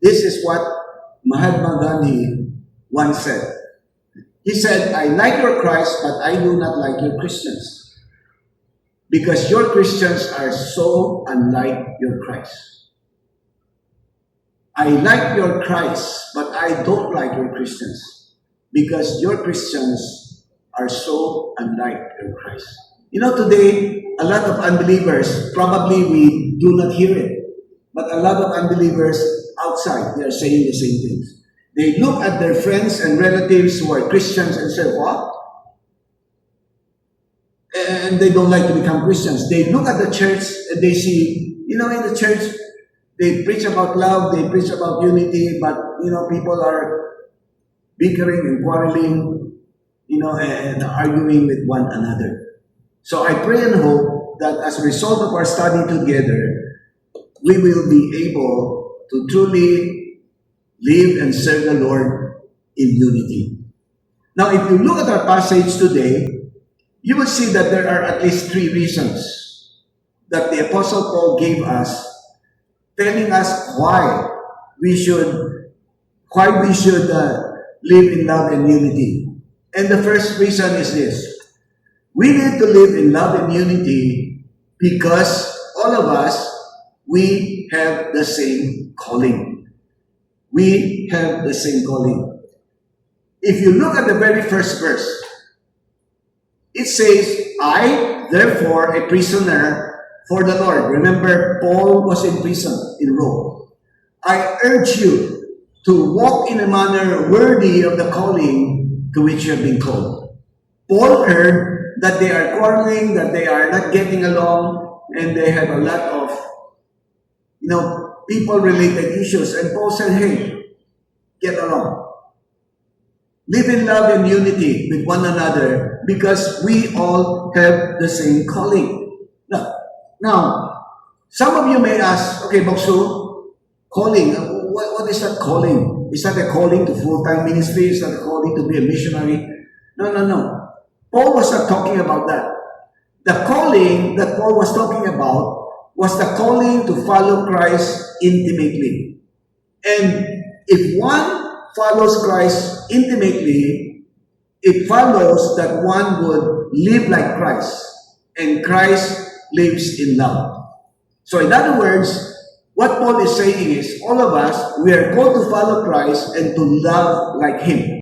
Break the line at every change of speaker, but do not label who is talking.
This is what Mahatma Gandhi once said. He said, I like your Christ, but I do not like your Christians. Because your Christians are so unlike your Christ. I like your Christ, but I don't like your Christians. Because your Christians are so unlike your Christ. You know, today, a lot of unbelievers, probably we do not hear it, but a lot of unbelievers outside, they are saying the same things. They look at their friends and relatives who are Christians and say, what? And they don't like to become Christians. They look at the church and they see, in the church, they preach about love, they preach about unity, but, people are bickering and quarreling, and arguing with one another. So I pray and hope that as a result of our study together, we will be able to truly live and serve the Lord in unity. Now, if you look at our passage today, you will see that there are at least 3 reasons that the Apostle Paul gave us, telling us why we should live in love and unity. And the first reason is this. We need to live in love and unity because all of us, we have the same calling. We have the same calling. If you look at the very first verse, it says, I, therefore, a prisoner for the Lord. Remember, Paul was in prison in Rome. I urge you to walk in a manner worthy of the calling to which you have been called. Paul heard that they are quarreling, that they are not getting along, and they have a lot of, people-related issues. And Paul said, hey, get along. Live in love and unity with one another because we all have the same calling. Now, some of you may ask, okay, Boksu, calling, what is that calling? Is that a calling to full-time ministry? Is that a calling to be a missionary? No. Paul was not talking about that. The calling that Paul was talking about was the calling to follow Christ intimately. And if one follows Christ intimately, it follows that one would live like Christ. And Christ lives in love. So in other words, what Paul is saying is, all of us, we are called to follow Christ and to love like Him.